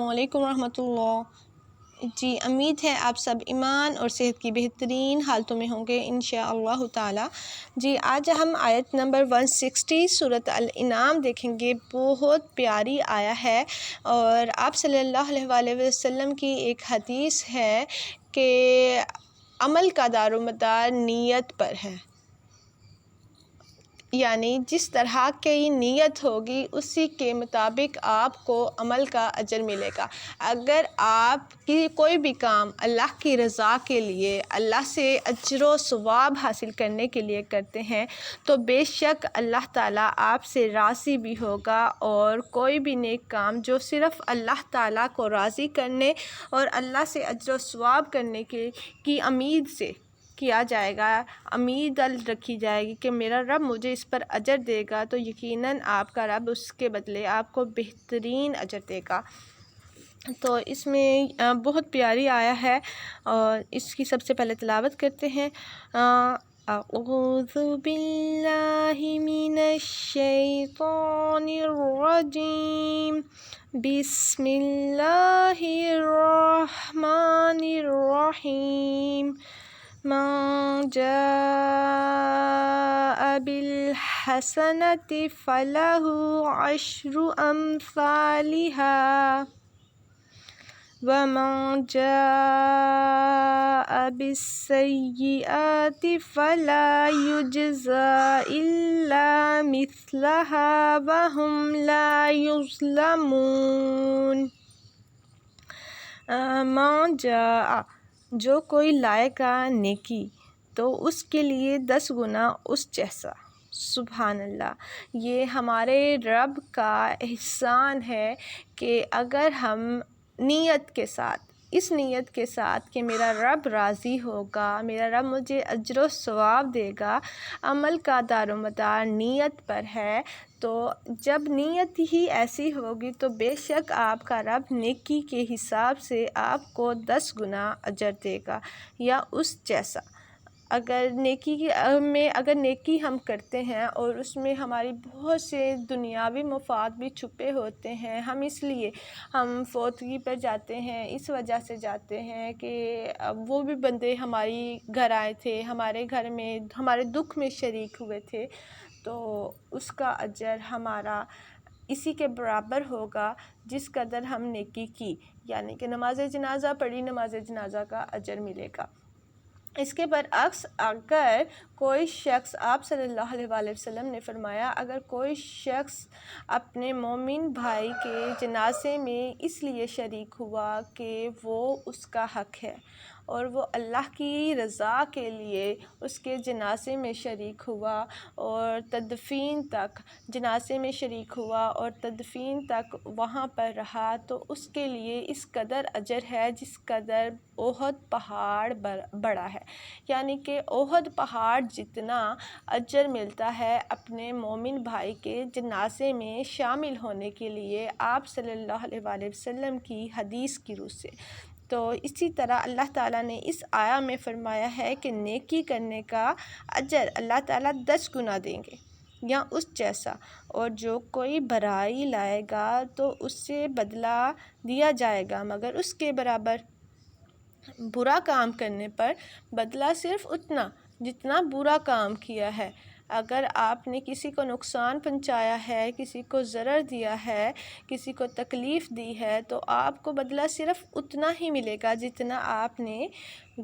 السلام علیکم ورحمۃ اللہ۔ جی امید ہے آپ سب ایمان اور صحت کی بہترین حالتوں میں ہوں گے انشاءاللہ تعالی۔ جی آج ہم آیت نمبر 160 سورۃ الانعام دیکھیں گے۔ بہت پیاری آیا ہے اور آپ صلی اللہ علیہ وآلہ وسلم کی ایک حدیث ہے کہ عمل کا دار و مدار نیت پر ہے، یعنی جس طرح کی نیت ہوگی اسی کے مطابق آپ کو عمل کا اجر ملے گا۔ اگر آپ کی کوئی بھی کام اللہ کی رضا کے لیے، اللہ سے اجر و ثواب حاصل کرنے کے لیے کرتے ہیں تو بے شک اللہ تعالیٰ آپ سے راضی بھی ہوگا، اور کوئی بھی نیک کام جو صرف اللہ تعالیٰ کو راضی کرنے اور اللہ سے اجر و ثواب کرنے کی امید سے کیا جائے گا، امید رکھی جائے گی کہ میرا رب مجھے اس پر اجر دے گا، تو یقیناً آپ کا رب اس کے بدلے آپ کو بہترین اجر دے گا۔ تو اس میں بہت پیاری آیا ہے اور اس کی سب سے پہلے تلاوت کرتے ہیں۔ اعوذ باللہ من الشیطان الرجیم، بسم اللہ الرحمن الرحیم۔ من جاء بالحسنة فله عشر أمثالها ومن جاء بالسيئات فلا يجزى إلا مثلها وهم لا يظلمون۔ من جاء، جو کوئی لائے گا نیکی تو اس کے لیے 10 گنا اس جیسا۔ سبحان اللہ، یہ ہمارے رب کا احسان ہے کہ اگر ہم نیت کے ساتھ، اس نیت کے ساتھ کہ میرا رب راضی ہوگا، میرا رب مجھے اجر و ثواب دے گا، عمل کا دار و مدار نیت پر ہے، تو جب نیت ہی ایسی ہوگی تو بے شک آپ کا رب نیکی کے حساب سے آپ کو 10 گنا اجر دے گا یا اس جیسا۔ اگر نیکی ہم کرتے ہیں اور اس میں ہماری بہت سے دنیاوی مفاد بھی چھپے ہوتے ہیں، ہم فوتگی پر جاتے ہیں، اس وجہ سے جاتے ہیں کہ وہ بھی بندے ہماری گھر آئے تھے، ہمارے گھر میں ہمارے دکھ میں شریک ہوئے تھے، تو اس کا اجر ہمارا اسی کے برابر ہوگا جس قدر ہم نیکی کی، یعنی کہ نماز جنازہ پڑھی، نماز جنازہ کا اجر ملے گا۔ اس کے برعکس اگر کوئی شخص، آپ صلی اللہ علیہ وآلہ وسلم نے فرمایا، اگر کوئی شخص اپنے مومن بھائی کے جنازے میں اس لیے شریک ہوا کہ وہ اس کا حق ہے اور وہ اللہ کی رضا کے لیے اس کے جنازے میں شریک ہوا اور جنازے میں شریک ہوا اور تدفین تک وہاں پر رہا، تو اس کے لیے اس قدر اجر ہے جس قدر احد پہاڑ بڑا ہے، یعنی کہ احد پہاڑ جتنا اجر ملتا ہے اپنے مومن بھائی کے جنازے میں شامل ہونے کے لیے، آپ صلی اللہ علیہ وآلہ وسلم کی حدیث کی روح سے۔ تو اسی طرح اللہ تعالیٰ نے اس آیا میں فرمایا ہے کہ نیکی کرنے کا اجر اللہ تعالیٰ 10 گنا دیں گے یا اس جیسا، اور جو کوئی برائی لائے گا تو اس سے بدلہ دیا جائے گا مگر اس کے برابر۔ برا کام کرنے پر بدلہ صرف اتنا جتنا برا کام کیا ہے۔ اگر آپ نے کسی کو نقصان پہنچایا ہے، کسی کو ضرر دیا ہے، کسی کو تکلیف دی ہے، تو آپ کو بدلہ صرف اتنا ہی ملے گا جتنا آپ نے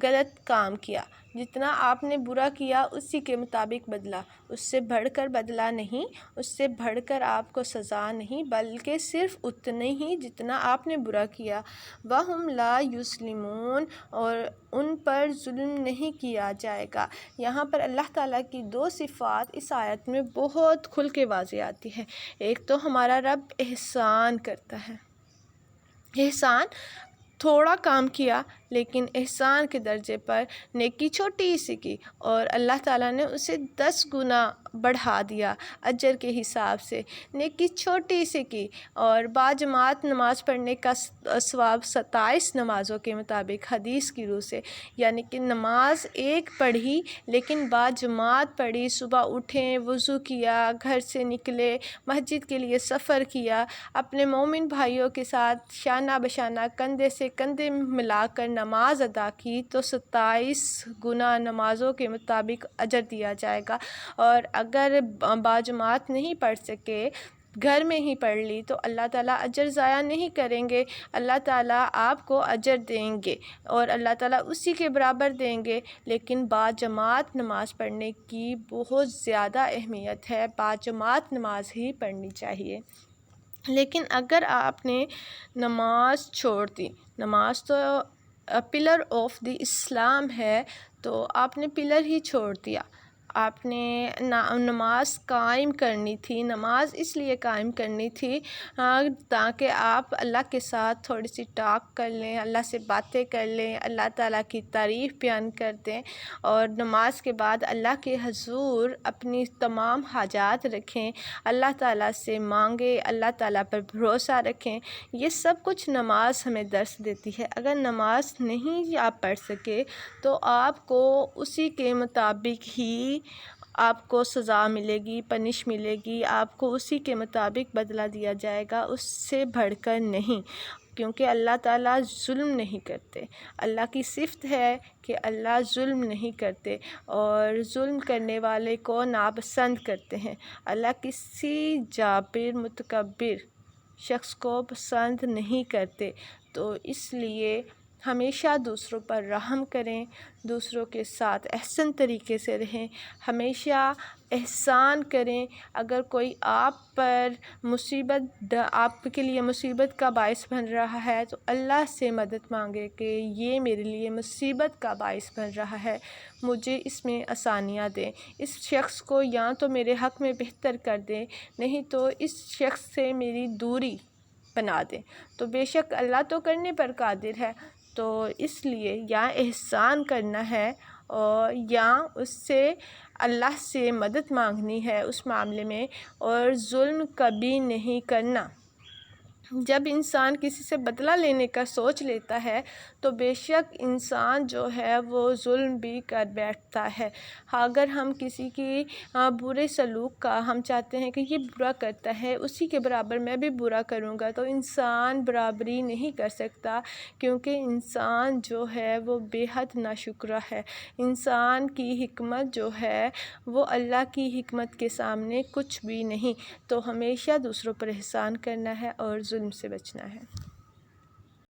غلط کام کیا، جتنا آپ نے برا کیا اسی کے مطابق بدلہ، اس سے بڑھ کر بدلہ نہیں، اس سے بڑھ کر آپ کو سزا نہیں، بلکہ صرف اتنے ہی جتنا آپ نے برا کیا۔ وَهُمْ لَا يُظْلَمُونَ، اور ان پر ظلم نہیں کیا جائے گا۔ یہاں پر اللہ تعالیٰ کی 2 صفات اس آیت میں بہت کھل کے واضح آتی ہے۔ ایک تو ہمارا رب احسان کرتا ہے، احسان تھوڑا کام کیا لیکن احسان کے درجے پر نیکی چھوٹی سی کی اور اللہ تعالیٰ نے اسے 10 گنا بڑھا دیا اجر کے حساب سے، نیکی چھوٹی سی کی، اور باجماعت نماز پڑھنے کا ثواب 27 نمازوں کے مطابق حدیث کی روح سے، یعنی کہ نماز ایک پڑھی لیکن باجماعت پڑھی، صبح اٹھیں، وضو کیا، گھر سے نکلے، مسجد کے لیے سفر کیا، اپنے مومن بھائیوں کے ساتھ شانہ بشانہ کندھے سے کندھے ملا کر نماز ادا کی تو 27 گنا نمازوں کے مطابق اجر دیا جائے گا۔ اور اگر باجماعت نہیں پڑھ سکے، گھر میں ہی پڑھ لی، تو اللہ تعالیٰ اجر ضائع نہیں کریں گے، اللہ تعالیٰ آپ کو اجر دیں گے اور اللہ تعالیٰ اسی کے برابر دیں گے۔ لیکن باجماعت نماز پڑھنے کی بہت زیادہ اہمیت ہے، باجماعت نماز ہی پڑھنی چاہیے۔ لیکن اگر آپ نے نماز چھوڑ دی، نماز تو پلر آف دی اسلام ہے، تو آپ نے پلر ہی چھوڑ دیا، آپ نے نماز قائم کرنی تھی، نماز اس لیے قائم کرنی تھی تاکہ آپ اللہ کے ساتھ تھوڑی سی ٹاک کر لیں، اللہ سے باتیں کر لیں، اللہ تعالیٰ کی تعریف بیان کر دیں، اور نماز کے بعد اللہ کے حضور اپنی تمام حاجات رکھیں، اللہ تعالیٰ سے مانگیں، اللہ تعالیٰ پر بھروسہ رکھیں۔ یہ سب کچھ نماز ہمیں درس دیتی ہے۔ اگر نماز نہیں آپ پڑھ سکے تو آپ کو اسی کے مطابق ہی آپ کو سزا ملے گی، پنش ملے گی، آپ کو اسی کے مطابق بدلہ دیا جائے گا، اس سے بڑھ کر نہیں، کیونکہ اللہ تعالیٰ ظلم نہیں کرتے۔ اللہ کی صفت ہے کہ اللہ ظلم نہیں کرتے اور ظلم کرنے والے کو ناپسند کرتے ہیں۔ اللہ کسی جابر متکبر شخص کو پسند نہیں کرتے، تو اس لیے ہمیشہ دوسروں پر رحم کریں، دوسروں کے ساتھ احسن طریقے سے رہیں، ہمیشہ احسان کریں۔ اگر کوئی آپ پر آپ کے لیے مصیبت کا باعث بن رہا ہے تو اللہ سے مدد مانگے کہ یہ میرے لیے مصیبت کا باعث بن رہا ہے، مجھے اس میں آسانیاں دیں، اس شخص کو یا تو میرے حق میں بہتر کر دیں، نہیں تو اس شخص سے میری دوری بنا دیں۔ تو بے شک اللہ تو کرنے پر قادر ہے، تو اس لیے یا احسان کرنا ہے اور یا اس سے اللہ سے مدد مانگنی ہے اس معاملے میں، اور ظلم کبھی نہیں کرنا۔ جب انسان کسی سے بدلہ لینے کا سوچ لیتا ہے تو بے شک انسان جو ہے وہ ظلم بھی کر بیٹھتا ہے۔ اگر ہم کسی کی برے سلوک کا ہم چاہتے ہیں کہ یہ برا کرتا ہے، اسی کے برابر میں بھی برا کروں گا، تو انسان برابری نہیں کر سکتا، کیونکہ انسان جو ہے وہ بے حد ناشکرا ہے۔ انسان کی حکمت جو ہے وہ اللہ کی حکمت کے سامنے کچھ بھی نہیں، تو ہمیشہ دوسروں پر احسان کرنا ہے اور ظلم سے بچنا ہے۔